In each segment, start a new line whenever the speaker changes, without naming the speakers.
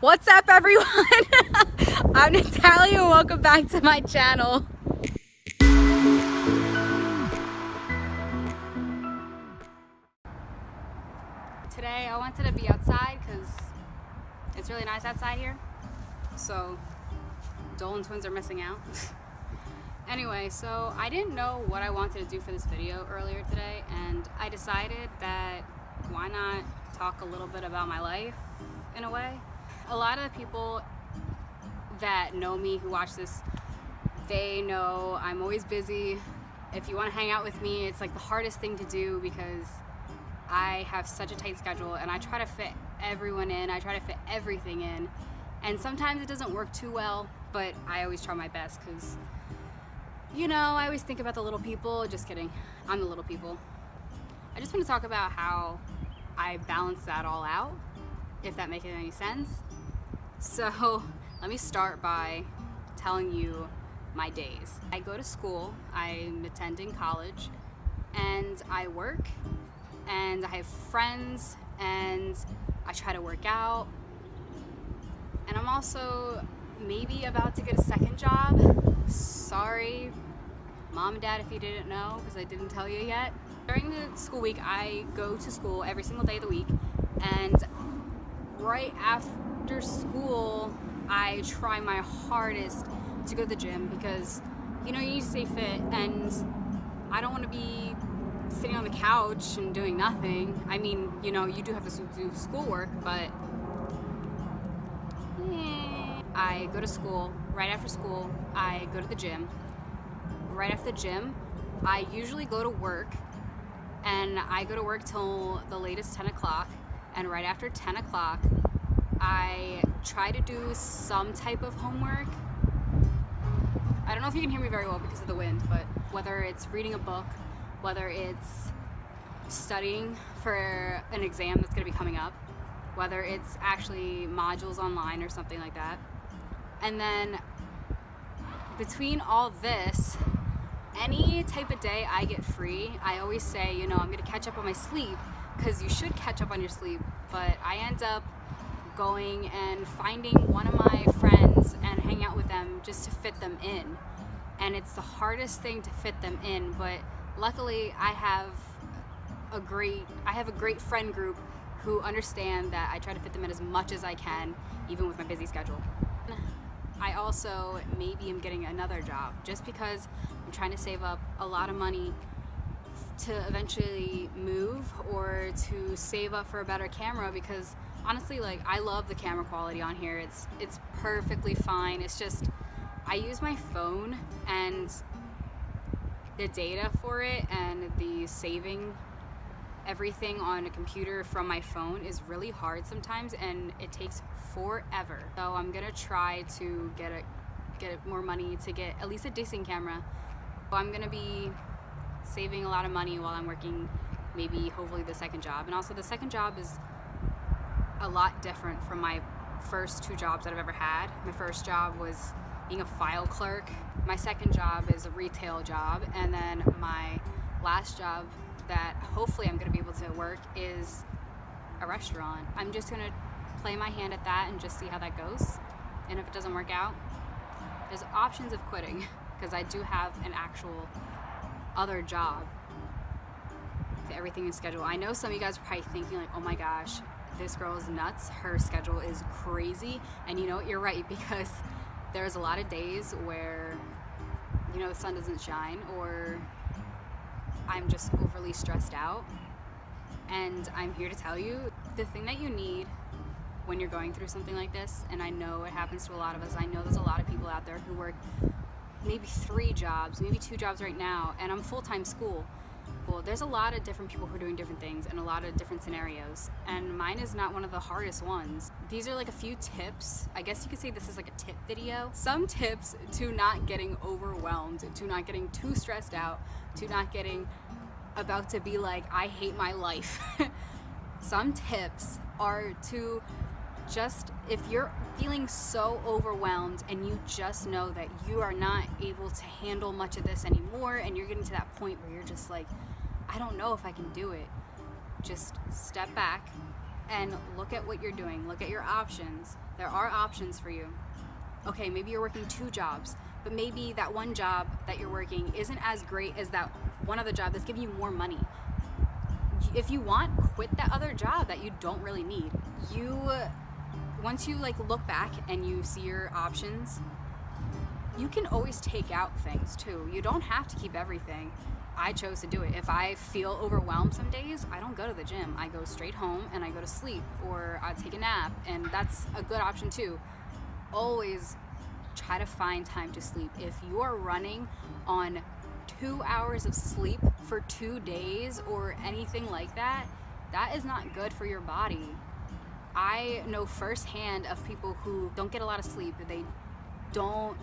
What's up, everyone? I'm Natalia and welcome back to my channel. Today I wanted to be outside because it's really nice outside here. So Dolan twins are missing out. Anyway, so I didn't know what I wanted to do for this video earlier today, and I decided that why not talk a little bit about my life in a way. A lot of the people that know me who watch this, they know I'm always busy. If you want to hang out with me, it's like the hardest thing to do because I have such a tight schedule and I try to fit everyone in. I try to fit everything in, and sometimes it doesn't work too well, but I always try my best because, you know, I always think about the little people. Just kidding, I'm the little people. I just want to talk about how I balance that all out, if that makes any sense. So let me start by telling you my days. I go to school, I'm attending college, and I work, and I have friends, and I try to work out, and I'm also maybe about to get a second job. Sorry, Mom and Dad, if you didn't know, because I didn't tell you yet. During the school week, I go to school every single day of the week, and right after school, I try my hardest to go to the gym because, you know, you need to stay fit, and I don't want to be sitting on the couch and doing nothing. I mean, you know, you do have to do schoolwork, but I go to school. Right after school, I go to the gym. Right after the gym, I usually go to work, and I go to work till the latest 10 o'clock. And right after 10 o'clock, I try to do some type of homework. I don't know if you can hear me very well because of the wind, but whether it's reading a book, whether it's studying for an exam that's going to be coming up, whether it's actually modules online or something like that. And then between all this, any type of day I get free, I always say, you know, I'm going to catch up on my sleep, because you should catch up on your sleep, but I end up going and finding one of my friends and hang out with them just to fit them in. And it's the hardest thing to fit them in, but luckily I have a great friend group who understand that I try to fit them in as much as I can, even with my busy schedule. I also maybe am getting another job just because I'm trying to save up a lot of money to eventually move, or to save up for a better camera, because honestly, like, I love the camera quality on here. It's perfectly fine. It's just I use my phone, and the data for it and the saving everything on a computer from my phone is really hard sometimes, and it takes forever. So I'm gonna try to get more money to get at least a decent camera. So I'm gonna be saving a lot of money while I'm working, maybe hopefully the second job. And also the second job is a lot different from my first two jobs that I've ever had. My first job was being a file clerk. My second job is a retail job, and then my last job that hopefully I'm gonna be able to work is a restaurant. I'm just gonna play my hand at that and just see how that goes. And if it doesn't work out, there's options of quitting, because I do have an actual other job. Everything is scheduled. I know some of you guys are probably thinking like, oh my gosh, this girl is nuts, her schedule is crazy. And you know what, you're right, because there's a lot of days where, you know, the sun doesn't shine, or I'm just overly stressed out. And I'm here to tell you, the thing that you need when you're going through something like this, and I know it happens to a lot of us, I know there's a lot of people out there who work maybe 3 jobs, maybe 2 jobs right now, and I'm full-time school. Well, there's a lot of different people who are doing different things and a lot of different scenarios, and mine is not one of the hardest ones. These are like a few tips. I guess you could say this is like a tip video. Some tips to not getting overwhelmed, to not getting too stressed out, to not getting about to be like, I hate my life. Some tips are to just, if you're feeling so overwhelmed and you just know that you are not able to handle much of this anymore, and you're getting to that point where you're just like, I don't know if I can do it, just step back, and look at what you're doing. Look at your options. There are options for you. Okay, maybe you're working 2 jobs, but maybe that one job that you're working isn't as great as that one other job that's giving you more money. If you want, quit that other job that you don't really need. Once you like look back and you see your options, you can always take out things too. You don't have to keep everything. I chose to do it. If I feel overwhelmed some days, I don't go to the gym. I go straight home and I go to sleep, or I take a nap, and that's a good option too. Always try to find time to sleep. If you are running on 2 hours of sleep for 2 days or anything like that, that is not good for your body. I know firsthand of people who don't get a lot of sleep. They don't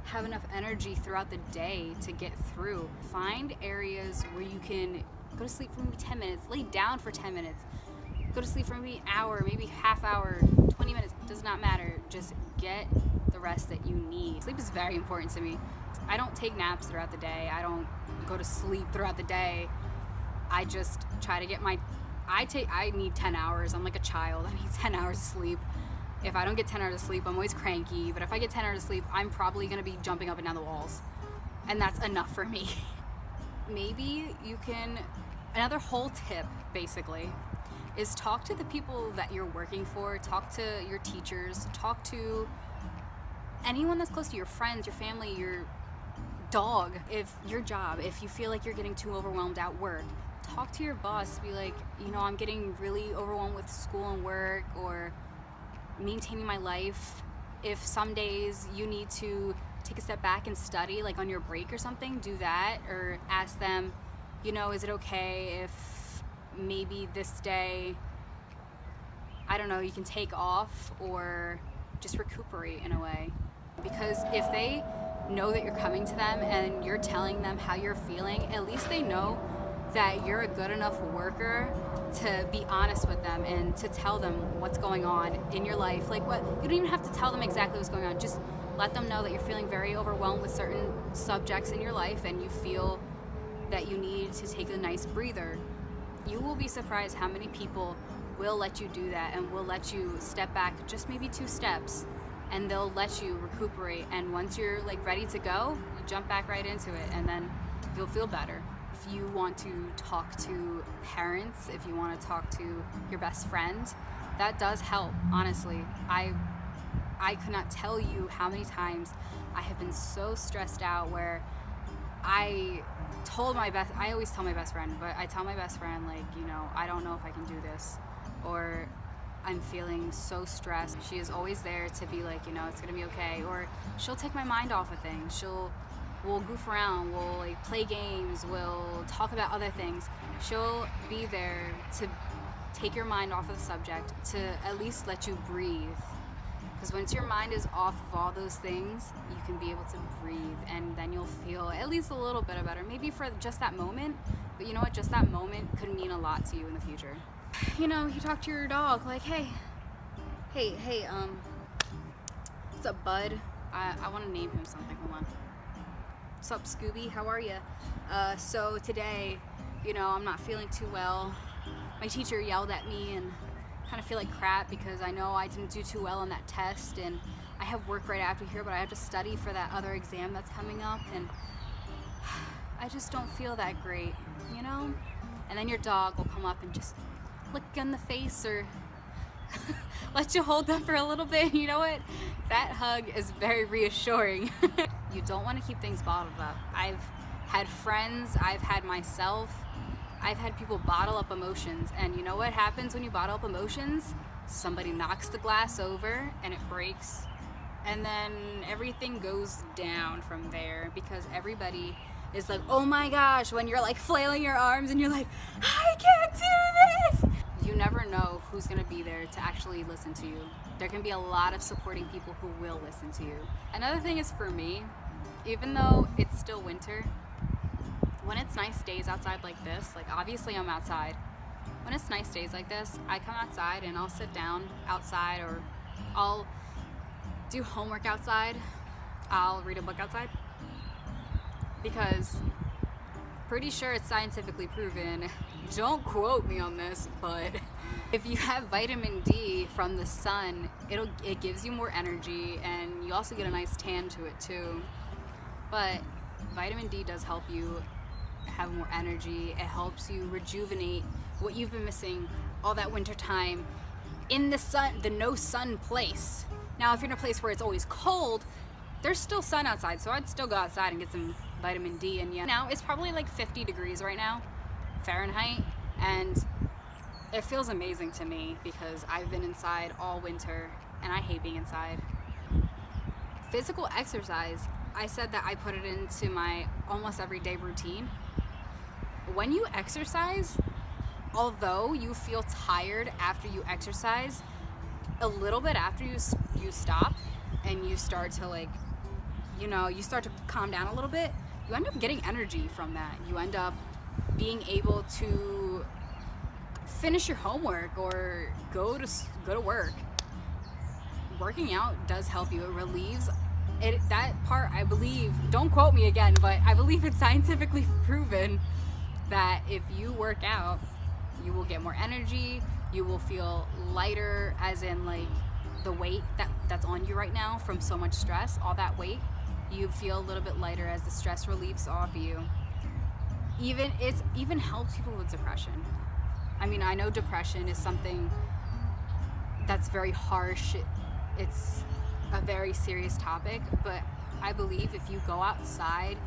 have enough energy throughout the day to get through. Find areas where you can go to sleep for maybe 10 minutes, lay down for 10 minutes, go to sleep for maybe an hour, maybe half hour, 20 minutes, does not matter. Just get the rest that you need. Sleep is very important to me. I don't take naps throughout the day. I don't go to sleep throughout the day. I just try to get I need 10 hours. I'm like a child. I need 10 hours of sleep. If I don't get 10 hours of sleep, I'm always cranky. But if I get 10 hours of sleep, I'm probably gonna be jumping up and down the walls. And that's enough for me. Maybe you can, another whole tip basically, is talk to the people that you're working for, talk to your teachers, talk to anyone that's close to your friends, your family, your dog. If you feel like you're getting too overwhelmed at work, talk to your boss. Be like, I'm getting really overwhelmed with school and work or maintaining my life. If some days you need to take a step back and study, like on your break or something, do that. Or ask them, is it okay if maybe this day, I don't know, you can take off or just recuperate in a way. Because if they know that you're coming to them and you're telling them how you're feeling, at least they know that you're a good enough worker to be honest with them and to tell them what's going on in your life. Like, what, you don't even have to tell them exactly what's going on. Just let them know that you're feeling very overwhelmed with certain subjects in your life and you feel that you need to take a nice breather. You will be surprised how many people will let you do that and will let you step back just maybe 2 steps, and they'll let you recuperate. And once you're like ready to go, you jump back right into it, and then you'll feel better. If you want to talk to parents, if you want to talk to your best friend, that does help, honestly. I could not tell you how many times I have been so stressed out where I always tell my best friend, but I tell my best friend, like, I don't know if I can do this, or I'm feeling so stressed. She is always there to be like, it's gonna be okay. Or she'll take my mind off of things. We'll goof around, we'll like play games, we'll talk about other things. She'll be there to take your mind off of the subject, to at least let you breathe. Because once your mind is off of all those things, you can be able to breathe, and then you'll feel at least a little bit better. Maybe for just that moment, but you know what? Just that moment could mean a lot to you in the future. You talk to your dog, like, hey, what's up, bud? I want to name him something. Hold on. What's up, Scooby? How are you? So today, I'm not feeling too well. My teacher yelled at me and kind of feel like crap because I know I didn't do too well on that test, and I have work right after here, but I have to study for that other exam that's coming up, and I just don't feel that great, And then your dog will come up and just lick you in the face or let you hold them for a little bit. You know what? That hug is very reassuring. You don't want to keep things bottled up. I've had friends, I've had myself, I've had people bottle up emotions, and you know what happens when you bottle up emotions? Somebody knocks the glass over and it breaks, and then everything goes down from there because everybody is like, oh my gosh, when you're like flailing your arms and you're like, I can't do this. You never know who's gonna be there to actually listen to you. There can be a lot of supporting people who will listen to you. Another thing is, for me, even though it's still winter, when it's nice days outside like this, like obviously I'm outside. When it's nice days like this, I come outside and I'll sit down outside, or I'll do homework outside. I'll read a book outside. Because pretty sure it's scientifically proven, don't quote me on this, but If you have vitamin D from the sun, it gives you more energy, and you also get a nice tan to it too. But vitamin D does help you have more energy. It helps you rejuvenate what you've been missing all that winter time in the sun, the no sun place. Now, if you're in a place where it's always cold, there's still sun outside, so I'd still go outside and get some vitamin D. And yeah, now it's probably like 50 degrees right now, Fahrenheit, and it feels amazing to me because I've been inside all winter and I hate being inside. Physical exercise, I said that I put it into my almost everyday routine. When you exercise, although you feel tired after you exercise, a little bit after you stop and you start to you start to calm down a little bit, you end up getting energy from that. You end up being able to finish your homework or go to work. Working out does help you. It relieves it. That part, I believe, don't quote me again, but I believe it's scientifically proven that if you work out, you will get more energy, you will feel lighter, as in like the weight that's on you right now from so much stress, all that weight, you feel a little bit lighter as the stress relieves off you. It even helps people with depression. I mean, I know depression is something that's very harsh. It's a very serious topic, but I believe if you go outside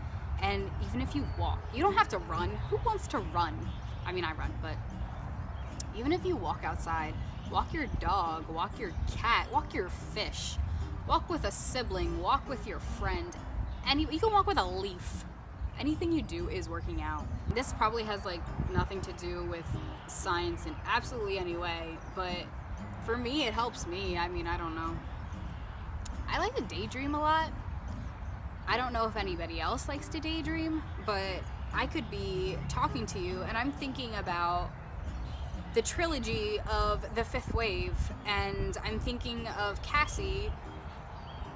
and even if you walk, you don't have to run. Who wants to run? I mean, I run, but even if you walk outside, walk your dog, walk your cat, walk your fish, walk with a sibling, walk with your friend, and you can walk with a leaf. Anything you do is working out. This probably has like nothing to do with science in absolutely any way, but for me, it helps me. I mean, I don't know. I like to daydream a lot. I don't know if anybody else likes to daydream, but I could be talking to you and I'm thinking about the trilogy of The Fifth Wave, and I'm thinking of Cassie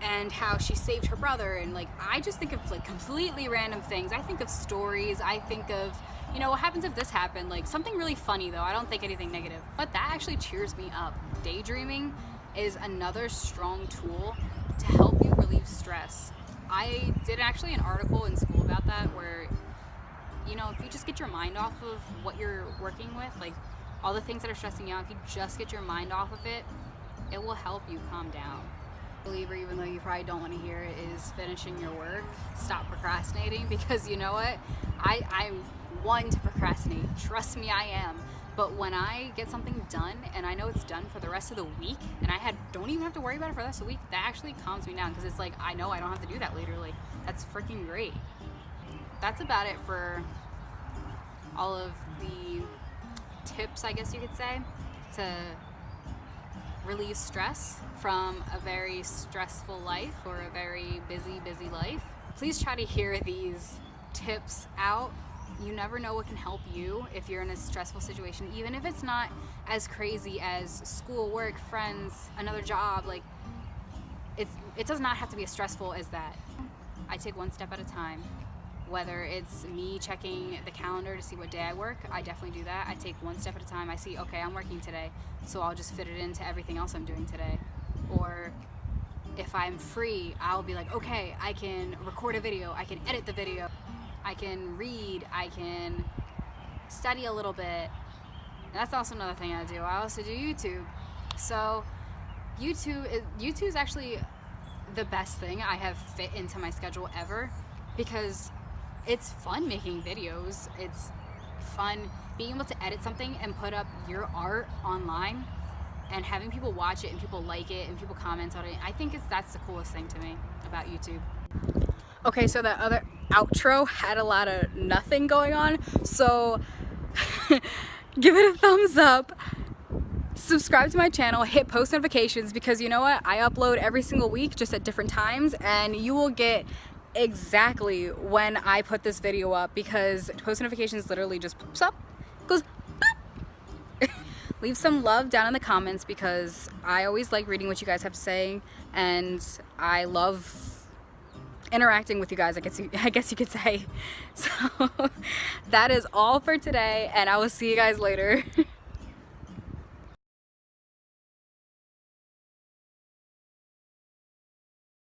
and how she saved her brother, and like I just think of like completely random things. I think of stories, I think of, what happens if this happened, like something really funny though. I don't think anything negative, but that actually cheers me up. Daydreaming is another strong tool to help you relieve stress. I did actually an article in school about that where, if you just get your mind off of what you're working with, like all the things that are stressing you out, if you just get your mind off of it, it will help you calm down. Believer, even though you probably don't want to hear it, is finishing your work. Stop procrastinating, because you know what? I'm one to procrastinate. Trust me, I am. But when I get something done and I know it's done for the rest of the week, and don't even have to worry about it for the rest of the week, that actually calms me down, because it's like I know I don't have to do that later. Like, that's freaking great. That's about it for all of the tips, I guess you could say, to relieve stress from a very stressful life or a very busy life. Please try to hear these tips out. You never know what can help you if you're in a stressful situation, even if it's not as crazy as school, work, friends, another job. Like, it does not have to be as stressful as that. I take one step at a time. Whether it's me checking the calendar to see what day I work, I definitely do that. I take one step at a time. I see, okay, I'm working today, so I'll just fit it into everything else I'm doing today. Or if I'm free, I'll be like, okay, I can record a video, I can edit the video, I can read, I can study a little bit. And that's also another thing I do. I also do YouTube. So YouTube is actually the best thing I have fit into my schedule ever, because it's fun making videos. It's fun being able to edit something and put up your art online and having people watch it and people like it and people comment on it. I think that's the coolest thing to me about YouTube. Okay, so that other outro had a lot of nothing going on, so give it a thumbs up, subscribe to my channel, hit post notifications, because you know what? I upload every single week, just at different times, and you will get exactly when I put this video up, because post notifications literally just pops up, goes boop. Leave some love down in the comments, because I always like reading what you guys have to say, and I love interacting with you guys, I guess you could say. So that is all for today, and I will see you guys later.